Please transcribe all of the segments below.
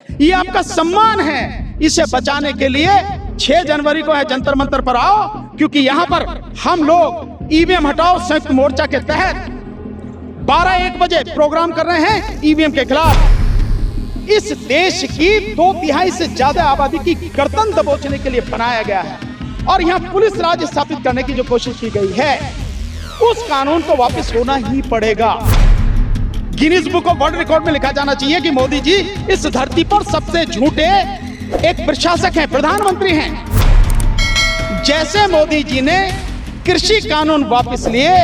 ये आपका सम्मान है। इसे बचाने के लिए 6 जनवरी को है जंतर मंतर पर आओ, क्योंकि यहाँ पर हम लोग ईवीएम हटाओ संयुक्त मोर्चा के तहत 12-1 बजे प्रोग्राम कर रहे हैं ईवीएम के खिलाफ। इस देश की 2/3 से ज्यादा आबादी की गर्दन दबोचने के लिए बनाया गया है और यहाँ पुलिस राज स्थापित करने की जो कोशिश की गई है, उस कानून को वापस होना ही पड़ेगा। Guinness book of world record में लिखा जाना चाहिए कि मोदी जी इस धरती पर सबसे झूठे एक प्रशासक हैं, प्रधानमंत्री हैं। जैसे मोदी जी ने कृषि कानून वापस लिए,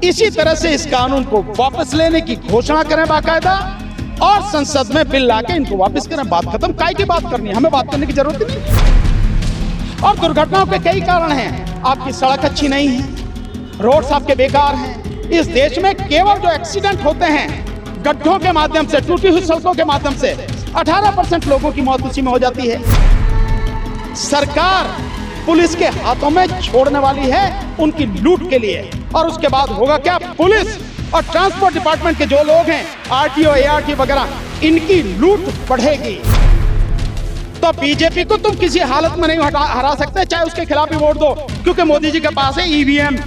इसी तरह से इस कानून को वापस लेने की घोषणा करें बाकायदा और संसद में बिल लाके इनको वापस करें। बात खत्म। काय की बात करनी है, हमें बात करने की जरूरत नहीं। और दुर्घटनाओं के कई कारण हैं। आपकी सड़क अच्छी नहीं है, रोड्स आपके बेकार हैं। इस देश में केवल जो एक्सीडेंट होते हैं गड्ढों के माध्यम से, टूटी हुई सड़कों के माध्यम से, 18% लोगों की मौत उसी में हो जाती है। सरकार पुलिस के हाथों में छोड़ने वाली है उनकी लूट के लिए। और उसके बाद होगा क्या? पुलिस और ट्रांसपोर्ट डिपार्टमेंट के जो लोग हैं, आरटीओ, एआरटी वगैरह, इनकी लूट बढ़ेगी। तो बीजेपी को तुम किसी हालत में नहीं हरा सकते, चाहे उसके खिलाफ ही वोट दो, क्योंकि मोदी जी के पास है ईवीएम।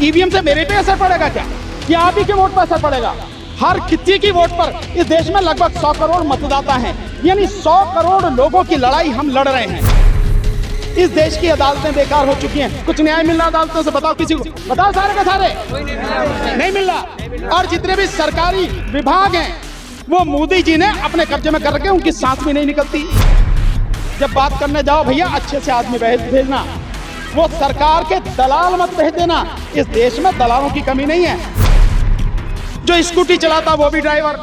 ईवीएम से मेरे पे असर पड़ेगा क्या? या आप ही के वोट पर असर पड़ेगा? हर किसी की वोट पर इस देश में लगभग 100 करोड़ मतदाता हैं, यानी 100 करोड़ लोगों की लड़ाई हम लड़ रहे हैं। इस देश की अदालतें बेकार हो चुकी हैं। कुछ न्याय मिल रहा अदालतों से? बताओ किसी को, बताओ सारे के सारे नहीं मिल रहा। और जितने भी सरकारी विभाग हैं वो मोदी जी ने अपने कब्जे में कर रखे, उनकी सांस भी नहीं निकलती। जब बात करने जाओ भैया अच्छे से आदमी भेजना, वो सरकार के दलाल मत भेज देना। इस देश में दलालों की कमी नहीं है। जो स्कूटी चलाता वो भी ड्राइवर,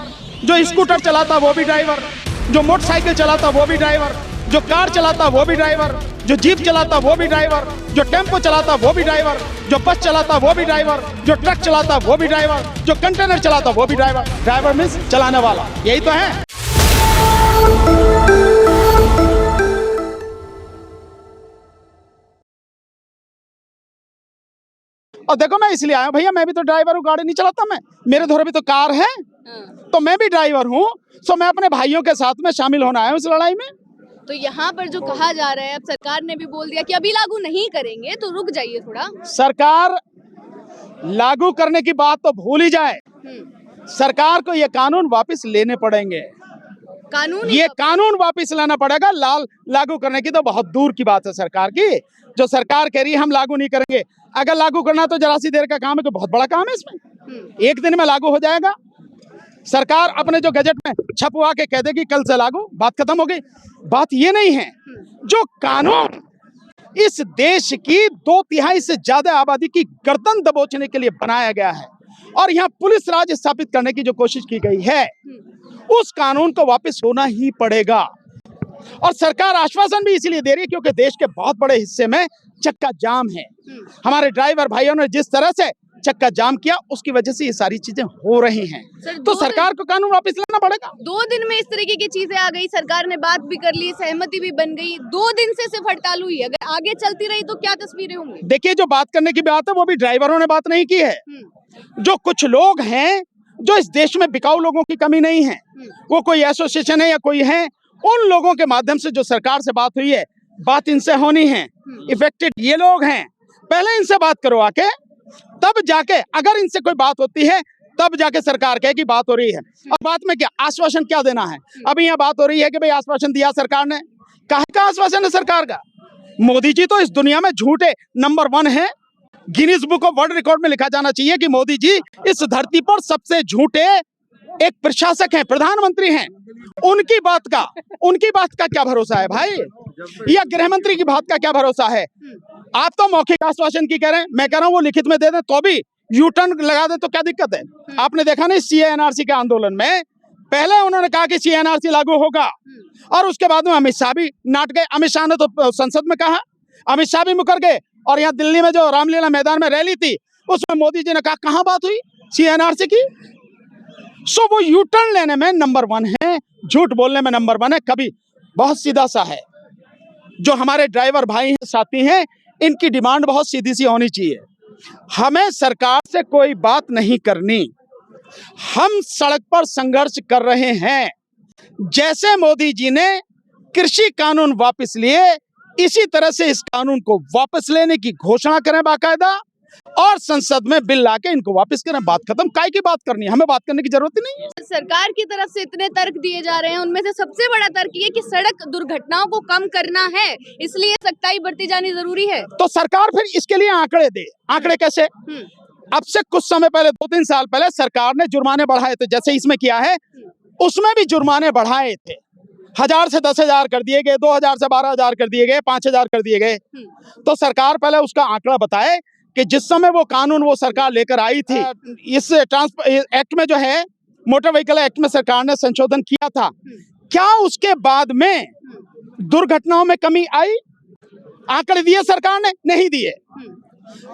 जो स्कूटर चलाता वो भी ड्राइवर, जो मोटरसाइकिल चलाता वो भी ड्राइवर, जो कार चलाता वो भी ड्राइवर, जो जीप चलाता वो भी ड्राइवर, जो टेम्पो चलाता वो भी ड्राइवर, जो बस चलाता वो भी ड्राइवर, जो ट्रक चलाता वो भी ड्राइवर, जो कंटेनर चलाता वो भी ड्राइवर। ड्राइवर मीन्स चलाने वाला, यही तो है। और देखो मैं इसलिए आया भैया, मैं भी तो ड्राइवर हूँ, गाड़ी नहीं चलाता मैं, मेरे धोरे भी तो कार है, तो मैं भी ड्राइवर हूँ। सो मैं अपने भाइयों के साथ में शामिल होना आया इस लड़ाई में। तो यहाँ पर जो कहा जा रहा है, अब सरकार ने भी बोल दिया कि अभी लागू नहीं करेंगे, तो रुक जाइए थोड़ा। सरकार लागू करने की बात तो भूल ही जाए। सरकार को ये कानून वापस लेने पड़ेंगे। ये कानून वापस लाना पड़ेगा। लागू करने की तो बहुत दूर की बात है सरकार की। जो सरकार कह रही है हम लागू नहीं करेंगे, अगर लागू करना तो जरा सी देर का काम है, तो बहुत बड़ा काम है इसमें। 1 दिन में लागू हो जाएगा। सरकार अपने जो गजट में छपवा के कह देगी कल से लागू, बात खत्म हो गई। बात ये नहीं है। जो कानून इस देश की 2/3 से ज्यादा आबादी की गर्दन दबोचने के लिए बनाया गया है और यहाँ पुलिस राज स्थापित करने की जो कोशिश की गई है, उस कानून को वापस होना ही पड़ेगा। और सरकार आश्वासन भी इसलिए दे रही है क्योंकि देश के बहुत बड़े हिस्से में चक्का जाम है। हमारे ड्राइवर भाइयों ने जिस तरह से चक्का जाम किया, उसकी वजह से ये सारी चीजें हो रही हैं। तो सरकार को कानून वापस लाना पड़ेगा। 2 दिन में इस तरीके की चीजें आ गई, सरकार ने बात भी कर ली, सहमति भी बन गई। 2 दिन से सिर्फ हड़ताल हुई है, अगर आगे चलती रही तो क्या तस्वीरें होंगी? देखिए, जो बात करने की बात है वो भी ड्राइवरों ने बात नहीं की है। जो कुछ लोग हैं, जो इस देश में बिकाऊ लोगों की कमी नहीं है, वो कोई एसोसिएशन है या कोई है, उन लोगों के माध्यम से जो सरकार से बात हुई है, बात इनसे होनी है। इफेक्टेड ये लोग हैं, पहले इनसे बात करो आके, तब जाके अगर इनसे कोई बात होती है तब जाके सरकार कहे कि बात हो रही है। और बात में क्या आश्वासन क्या देना है? अभी यहाँ बात हो रही है कि भाई आश्वासन दिया सरकार ने। काहे का आश्वासन है सरकार का? मोदी जी तो इस दुनिया में झूठे नंबर 1 है। Guinness book of world record में लिखा जाना चाहिए कि मोदी जी इस धरती पर सबसे झूठे एक प्रशासक हैं, प्रधानमंत्री हैं। उनकी बात का क्या भरोसा है भाई? या गृह मंत्री की बात का क्या भरोसा है? आप तो मौखिक आश्वासन की कह रहे हैं, मैं कह रहा हूँ वो लिखित में दे दें तो भी यू टर्न लगा दे तो क्या दिक्कत है? आपने देखा नहीं सीए एनआरसी के आंदोलन में पहले उन्होंने कहा कि सीए एनआरसी लागू होगा और उसके बाद में अमित शाह भी नाट गए। अमित शाह ने तो संसद में कहा, अमित शाह भी मुकर गए। और यहाँ दिल्ली में जो रामलीला मैदान में रैली थी उसमें मोदी जी ने कहा कहाँ बात हुई सीए एनआरसी की। सो वो यू टर्न लेने में नंबर 1 है, झूठ बोलने में नंबर 1 है। कभी बहुत सीधा सा है। जो हमारे ड्राइवर भाई हैं, साथी हैं, इनकी डिमांड बहुत सीधी सी होनी चाहिए। हमें सरकार से कोई बात नहीं करनी, हम सड़क पर संघर्ष कर रहे हैं। जैसे मोदी जी ने कृषि कानून वापस लिए, इसी तरह से इस कानून को वापस लेने की घोषणा करें बाकायदा और संसद में बिल लाके इनको वापस करें। बात खत्म। काय की बात करनी है, हमें बात करने की जरूरत ही नहीं है। सरकार की तरफ से इतने तर्क दिए जा रहे हैं, उनमें से सबसे बड़ा तर्क ये कि सड़क दुर्घटनाओं को कम करना है, इसलिए सख्ताई बरती जानी जरूरी है। तो सरकार फिर इसके लिए आंकड़े दे। आंकड़े कैसे? अब से कुछ समय पहले, 2-3 साल पहले सरकार ने जुर्माने बढ़ाए थे, जैसे इसमें किया है, उसमें भी जुर्माने बढ़ाए थे। 1000 से 10,000 कर दिए गए, 2000 से 12,000 कर दिए गए, 5,000 कर दिए गए। तो सरकार पहले उसका आंकड़ा बताए कि जिस समय वो कानून वो सरकार लेकर आई थी, इस एक्ट में जो है, मोटर व्हीकल एक्ट में सरकार ने संशोधन किया था, क्या उसके बाद में दुर्घटनाओं में कमी आई? आंकड़े दिए सरकार ने? नहीं दिए।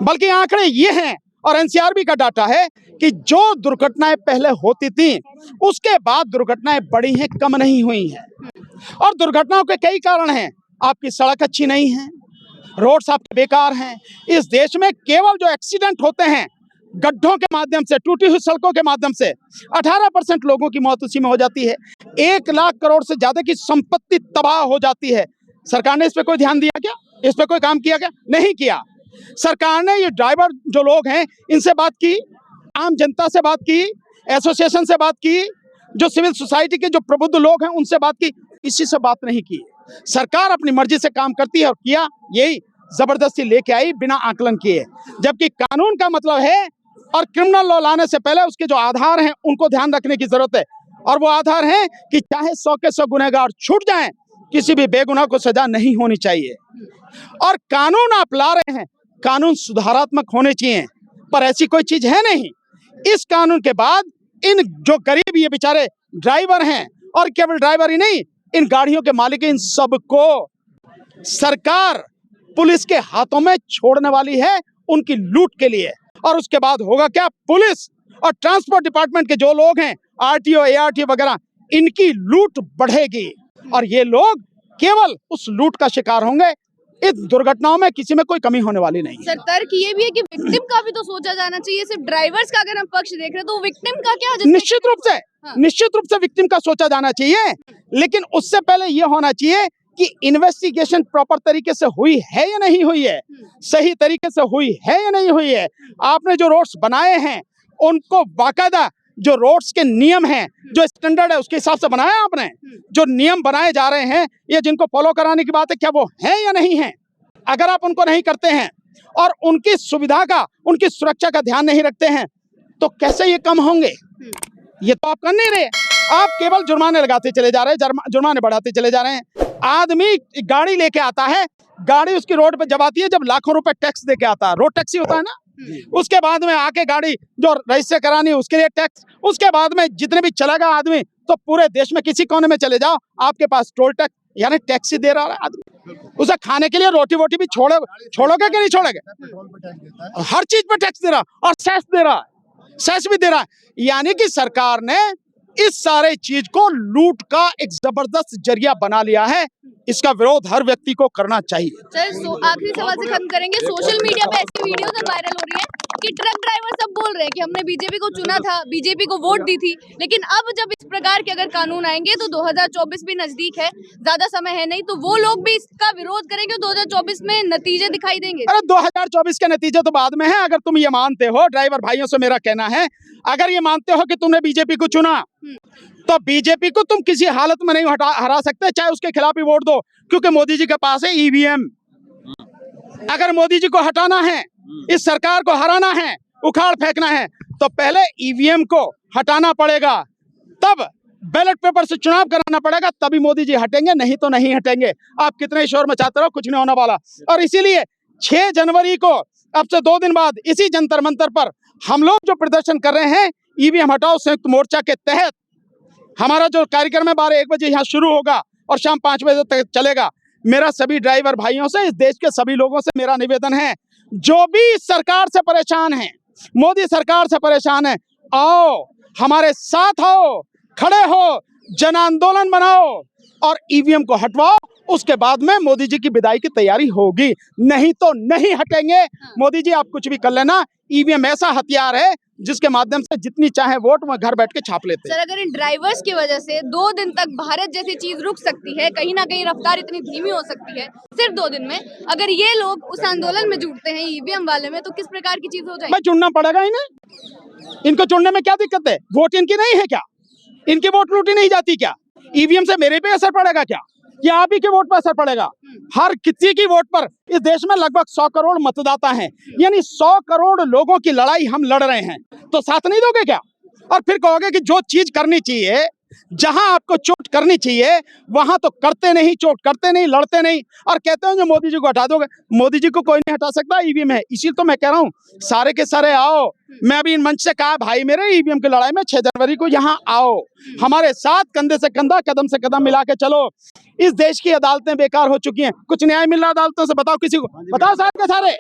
बल्कि आंकड़े ये हैं, और एनसीआरबी का डाटा है कि जो दुर्घटनाएं पहले होती थी, उसके बाद दुर्घटनाएं बढ़ी हैं, कम नहीं हुई हैं। और दुर्घटनाओं के कई कारण हैं। आपकी सड़क अच्छी नहीं है, रोड्स आपके बेकार हैं। इस देश में केवल जो एक्सीडेंट होते हैं गड्ढों के माध्यम से, टूटी हुई सड़कों के माध्यम से, 18% लोगों की मौत उसी में हो जाती है। 1 लाख करोड़ से ज्यादा की संपत्ति तबाह हो जाती है। सरकार ने इस पे कोई ध्यान दिया क्या? इस पे कोई काम किया क्या? नहीं किया। सरकार ने ये ड्राइवर जो लोग हैं, इनसे बात की, आम जनता से बात की, एसोसिएशन से बात की, जो सिविल सोसाइटी के जो प्रबुद्ध लोग हैं उनसे बात की, किसी से बात नहीं की। सरकार अपनी मर्जी से काम करती है, और किया यही जबरदस्ती लेके आई बिना आकलन किए। जबकि कानून का मतलब है, और क्रिमिनल लॉ लाने से पहले उसके जो आधार हैं उनको ध्यान रखने की जरूरत है। और वो आधार है कि चाहे 100 के 100 गुनहगार छूट जाएं, किसी भी बेगुनाह को सजा नहीं होनी चाहिए। और कानून आप ला रहे हैं, कानून सुधारात्मक होने चाहिए, पर ऐसी कोई चीज है नहीं। इस कानून के बाद इन जो गरीब ये बेचारे ड्राइवर हैं, और केवल ड्राइवर ही नहीं, इन गाड़ियों के मालिक, इन सबको सरकार पुलिस के हाथों में छोड़ने वाली है, उनकी लूट के लिए। और उसके बाद होगा क्या? पुलिस और ट्रांसपोर्ट डिपार्टमेंट के जो लोग हैं, आरटीओ, एआरटीओ वगैरह, इनकी लूट बढ़ेगी, और ये लोग केवल उस लूट का शिकार होंगे। इस दुर्घटनाओं में किसी में कोई कमी होने वाली नहीं है। सर, तर्क ये भी है कि विक्टिम का भी तो सोचा जाना चाहिए। सिर्फ ड्राइवर्स का अगर हम पक्ष देख रहे हैं तो विक्टिम का क्या? निश्चित रूप से विक्टिम का सोचा जाना चाहिए, लेकिन उससे पहले ये होना चाहिए कि इन्वेस्टिगेशन प्रॉपर तरीके से हुई है या नहीं हुई है, सही तरीके से हुई है या नहीं हुई है। आपने जो रोड्स बनाए हैं उनको बाकायदा, जो रोड्स के नियम हैं, जो स्टैंडर्ड है, उसके हिसाब से बनाया आपने? जो नियम बनाए जा रहे हैं, ये जिनको फॉलो कराने की बात है, क्या वो है या नहीं है? अगर आप उनको नहीं करते हैं और उनकी सुविधा का, उनकी सुरक्षा का ध्यान नहीं रखते हैं, तो कैसे ये कम होंगे? ये तो आप कर नहीं रहे। आप केवल जुर्माने लगाते चले जा रहे हैं, जुर्माने बढ़ाते चले जा रहे हैं। आदमी गाड़ी लेके आता है, गाड़ी उसकी रोड पे जब आती है, जब लाखों रुपए टैक्स देके आता है, रोड टैक्स ही होता है ना, उसके बाद में आके गाड़ी जो रजिस्टर करानी है उसके लिए टैक्स, उसके बाद में जितने भी चलेगा आदमी, तो पूरे देश में किसी कोने में चले जाओ, आपके पास टोल टैक्स यानी टैक्स ही दे रहा है आदमी। उसे खाने के लिए रोटी वोटी भी छोड़ोगे कि नहीं छोड़ोगे? हर चीज पे टैक्स दे रहा, और सेस दे रहा है, सेस भी दे रहा है। यानी कि सरकार ने इस सारे चीज को लूट का एक जबरदस्त जरिया बना लिया है। इसका विरोध हर व्यक्ति को करना चाहिए। सर, आखिरी सवाल से खत्म करेंगे। सोशल मीडिया पे ऐसी वीडियोस वायरल हो रही है कि ट्रक ड्राइवर सब बोल रहे हैं कि हमने बीजेपी को चुना था, बीजेपी को वोट दी थी, लेकिन अब जब इस प्रकार के अगर कानून आएंगे तो 2024 भी नजदीक है, ज्यादा समय है नहीं, तो वो लोग भी इसका विरोध करेंगे, 2024 में नतीजे दिखाई देंगे। अरे 2024 के नतीजे तो बाद में है। अगर तुम ये मानते हो, ड्राइवर भाइयों से मेरा कहना है, अगर ये मानते हो कि तुमने बीजेपी को चुना, तो बीजेपी को तुम किसी हालत में नहीं हरा सकते, चाहे उसके खिलाफ ही वोट दो, क्योंकि मोदी जी के पास है ईवीएम। अगर मोदी जी को हटाना है, इस सरकार को हराना है, उखाड़ फेंकना है, तो पहले ईवीएम को हटाना पड़ेगा, तब बैलेट पेपर से चुनाव कराना पड़ेगा, तभी मोदी जी हटेंगे, नहीं तो नहीं हटेंगे। आप कितने शोर मचाते रहो, कुछ नहीं होने वाला। और इसीलिए 6 जनवरी को, अब से 2 दिन बाद, इसी जंतर मंतर पर हम लोग जो प्रदर्शन कर रहे हैं, ईवीएम हटाओ संयुक्त मोर्चा के तहत, हमारा जो कार्यक्रम है 12-1 बजे यहाँ शुरू होगा और शाम 5 बजे तक चलेगा। मेरा सभी ड्राइवर भाइयों से, इस देश के सभी लोगों से मेरा निवेदन है, जो भी इस सरकार से परेशान है, मोदी सरकार से परेशान है, आओ हमारे साथ आओ, खड़े हो, जन आंदोलन बनाओ और ईवीएम को हटवाओ। उसके बाद में मोदी जी की विदाई की तैयारी होगी, नहीं तो नहीं हटेंगे। मोदी जी आप कुछ भी कर लेना, ईवीएम ऐसा हथियार है जिसके माध्यम से जितनी चाहे वोट वह घर बैठ के छाप लेते हैं। सर, अगर इन ड्राइवर्स की वजह से 2 दिन तक भारत जैसी चीज रुक सकती है, कहीं ना कहीं रफ्तार इतनी धीमी हो सकती है सिर्फ 2 दिन में, अगर ये लोग उस आंदोलन में जुटते हैं ईवीएम वाले में, तो किस प्रकार की चीज हो जाएगी? भाई चुनना पड़ेगा इन्हें, इनको चुनने में क्या दिक्कत है? वोट इनकी नहीं है क्या? इनकी वोट लूटी नहीं जाती क्या? ईवीएम से मेरे पे असर पड़ेगा क्या, या आप ही के वोट पर असर पड़ेगा? हर किसी की वोट पर इस देश में लगभग 100 करोड़ मतदाता हैं, यानी 100 करोड़ लोगों की लड़ाई हम लड़ रहे हैं, तो साथ नहीं दोगे क्या? और फिर कहोगे कि जो चीज करनी चाहिए, जहां आपको चोट करनी चाहिए वहां तो करते नहीं, चोट करते नहीं, लड़ते नहीं, और कहते हैं जो मोदी जी को हटा दोगे। मोदी जी को कोई नहीं हटा सकता, ईवीएम है। इसी तो मैं कह रहा हूँ सारे के सारे आओ। मैं अभी इन मंच से कहा भाई मेरे ईवीएम की लड़ाई में 6 जनवरी को यहाँ आओ, हमारे साथ कंधे से कंधा, कदम से कदम मिला के चलो। इस देश की अदालतें बेकार हो चुकी हैं, कुछ न्याय मिल रहा अदालतों से? बताओ किसी को, बताओ सारे के सारे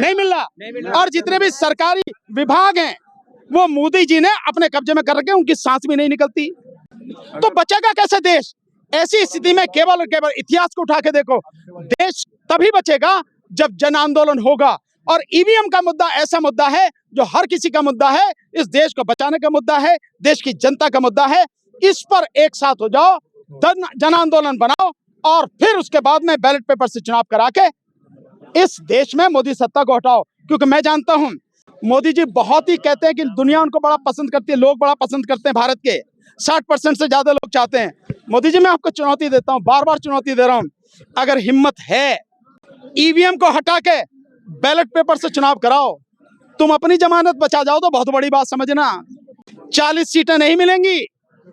नहीं मिल रहा। और जितने भी सरकारी विभाग हैं वो मोदी जी ने अपने कब्जे में कर रखे, उनकी सांस भी नहीं निकलती, तो बचेगा कैसे देश? ऐसी स्थिति में केवल और केवल इतिहास को उठा के देखो, देश तभी बचेगा जब जन आंदोलन होगा। और ईवीएम का मुद्दा ऐसा मुद्दा है जो हर किसी का मुद्दा है, इस देश को बचाने का मुद्दा है, देश की जनता का मुद्दा है। इस पर एक साथ हो जाओ, जन आंदोलन बनाओ, और फिर उसके बाद में बैलेट पेपर से चुनाव करा के इस देश में मोदी सत्ता को हटाओ। क्योंकि मैं जानता हूं मोदी जी बहुत ही कहते हैं कि दुनिया उनको बड़ा पसंद करती है, लोग बड़ा पसंद करते हैं, भारत के 60% से ज्यादा लोग चाहते हैं। मोदी जी मैं आपको चुनौती देता हूं, बार बार चुनौती दे रहा हूं, अगर हिम्मत है ईवीएम को हटा के बैलेट पेपर से चुनाव कराओ, तुम अपनी जमानत बचा जाओ तो बहुत बड़ी बात समझना। 40 सीटें नहीं मिलेंगी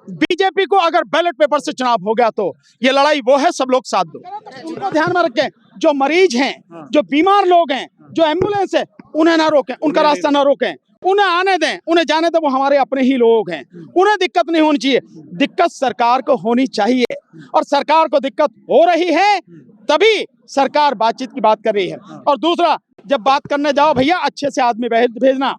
बीजेपी को अगर बैलेट पेपर से चुनाव हो गया, तो ये लड़ाई वो है, सब लोग साथ दो। उनको ध्यान में रखें, जो मरीज हैं, जो बीमार लोग हैं, जो एम्बुलेंस है, उन्हें ना रोकें, उनका रास्ता ना रोकें, उन्हें आने दें, उन्हें जाने दें, वो हमारे अपने ही लोग हैं, उन्हें दिक्कत नहीं होनी चाहिए। दिक्कत सरकार को होनी चाहिए, और सरकार को दिक्कत हो रही है तभी सरकार बातचीत की बात कर रही है। और दूसरा, जब बात करने जाओ भैया अच्छे से आदमी भेजना,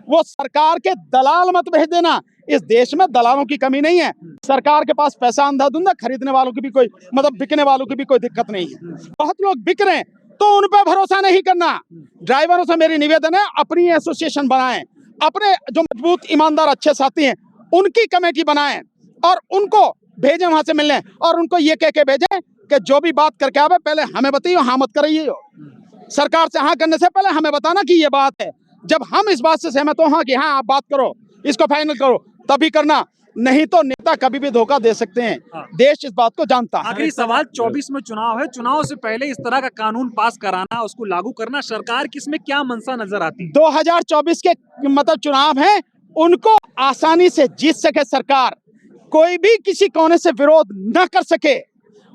वो सरकार के दलाल मत भेज देना। इस देश में दलालों की कमी नहीं है, सरकार के पास पैसा अंधाधुंधा, खरीदने वालों की भी कोई मतलब बिकने वालों की भी कोई दिक्कत नहीं है। बहुत लोग बिक रहे हैं तो उन पर भरोसा नहीं करना। ड्राइवरों से मेरी निवेदन है, अपनी एसोसिएशन बनाएं, अपने जो मजबूत ईमानदार अच्छे साथी हैं उनकी कमेटी बनाएं, और उनको भेजें वहां से मिलने, और उनको ये कह के भेजें कि जो भी बात करके आवे पहले हमें बताइए, हाँ मत करिए। सरकार से हाँ करने से पहले हमें बताना कि ये बात है। जब हम इस बात से सहमत हो, हाँ कि हाँ आप बात करो, इसको फाइनल करो, तभी करना, नहीं तो नेता कभी भी धोखा दे सकते हैं। देश इस बात को जानता है। आखिरी सवाल, 24 में चुनाव है, चुनाव से पहले इस तरह का कानून पास कराना, उसको लागू करना, सरकार की इसमें क्या मंशा नजर आती है? 2024 के मतलब चुनाव हैं, उनको आसानी से जीत सके सरकार, कोई भी किसी कोने से विरोध न कर सके,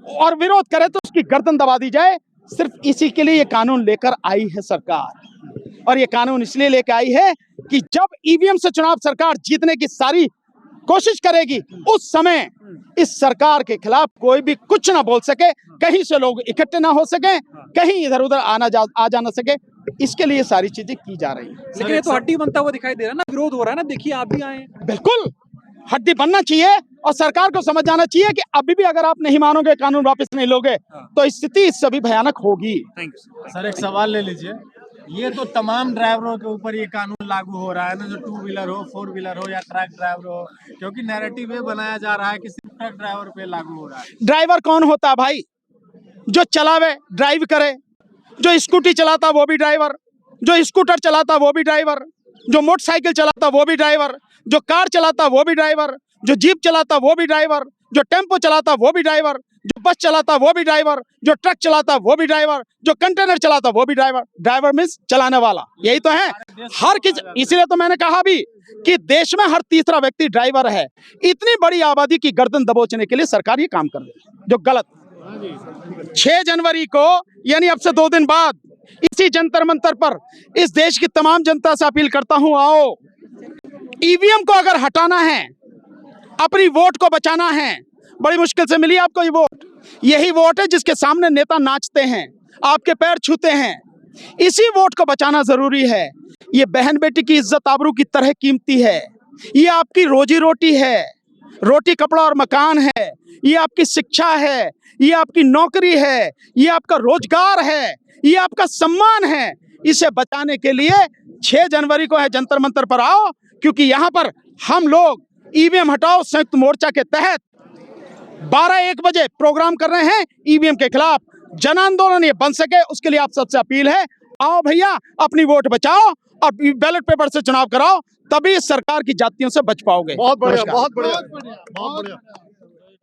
और विरोध करे तो उसकी गर्दन दबा दी जाए। सिर्फ इसी के लिए ये कानून लेकर आई है सरकार, और ये कानून इसलिए लेकर आई है कि जब ईवीएम से चुनाव सरकार जीतने की सारी कोशिश करेगी, उस समय इस सरकार के खिलाफ कोई भी कुछ ना बोल सके, कहीं से लोग इकट्ठे ना हो सके, कहीं इधर उधर आ जा ना सके। इसके लिए सारी चीजें की जा रही हैं। लेकिन ये तो हड्डी बनता हुआ दिखाई दे रहा है ना, विरोध हो रहा है ना, देखिए आप भी आए हैं। बिल्कुल हड्डी बनना चाहिए, और सरकार को समझ जाना चाहिए कि अभी भी अगर आप नहीं मानोगे, कानून वापस नहीं लोगे, तो स्थिति इससे भी भयानक होगी। सर एक सवाल ले लीजिए, ये तो तमाम ड्राइवरों के ऊपर ये कानून लागू हो रहा है ना, जो 2 व्हीलर हो, 4 व्हीलर हो या ट्रक ड्राइवर हो, क्योंकि नैरेटिव ये बनाया जा रहा है कि सिर्फ ट्रक ड्राइवर पे लागू हो रहा है। ड्राइवर कौन होता है भाई? जो चलावे, ड्राइव करे, जो स्कूटी चलाता वो भी ड्राइवर, जो स्कूटर चलाता वो भी ड्राइवर, जो मोटरसाइकिल चलाता वो भी ड्राइवर, जो कार चलाता वो भी ड्राइवर, जो जीप चलाता वो भी ड्राइवर, जो टेम्पो चलाता वो भी ड्राइवर, जो बस चलाता वो भी ड्राइवर, जो ट्रक चलाता वो भी ड्राइवर, जो कंटेनर चलाता वो भी ड्राइवर। ड्राइवर मीन्स चलाने वाला, यही तो है हर किसी। इसलिए तो मैंने कहा भी कि देश में हर तीसरा व्यक्ति ड्राइवर है। इतनी बड़ी आबादी की गर्दन दबोचने के लिए सरकार ये काम कर रही है, जो गलत। 6 जनवरी को यानी अब से 2 दिन बाद इसी जंतर मंतर पर इस देश की तमाम जनता से अपील करता हूं, आओ ईवीएम को अगर हटाना है, अपनी वोट को बचाना है। बड़ी मुश्किल से मिली आपको ये वोट, यही वोट है जिसके सामने नेता नाचते हैं, आपके पैर छूते हैं। इसी वोट को बचाना जरूरी है। ये बहन बेटी की इज्जत आबरू की तरह कीमती है, ये आपकी रोजी रोटी है, रोटी कपड़ा और मकान है, ये आपकी शिक्षा है, ये आपकी नौकरी है, ये आपका रोजगार है, ये आपका सम्मान है। इसे बचाने के लिए 6 जनवरी को है जंतर मंतर पर आओ, क्योंकि यहाँ पर हम लोग ईवीएम हटाओ संयुक्त मोर्चा के तहत 12-1 बजे प्रोग्राम कर रहे हैं ईवीएम के खिलाफ। जन आंदोलन ये बन सके उसके लिए आप सबसे अपील है, आओ भैया अपनी वोट बचाओ और बैलेट पेपर से चुनाव कराओ, तभी सरकार की जातियों से बच पाओगे। बहुत बढ़िया, नमस्कार। बहुत बढ़िया, बहुत बढ़िया।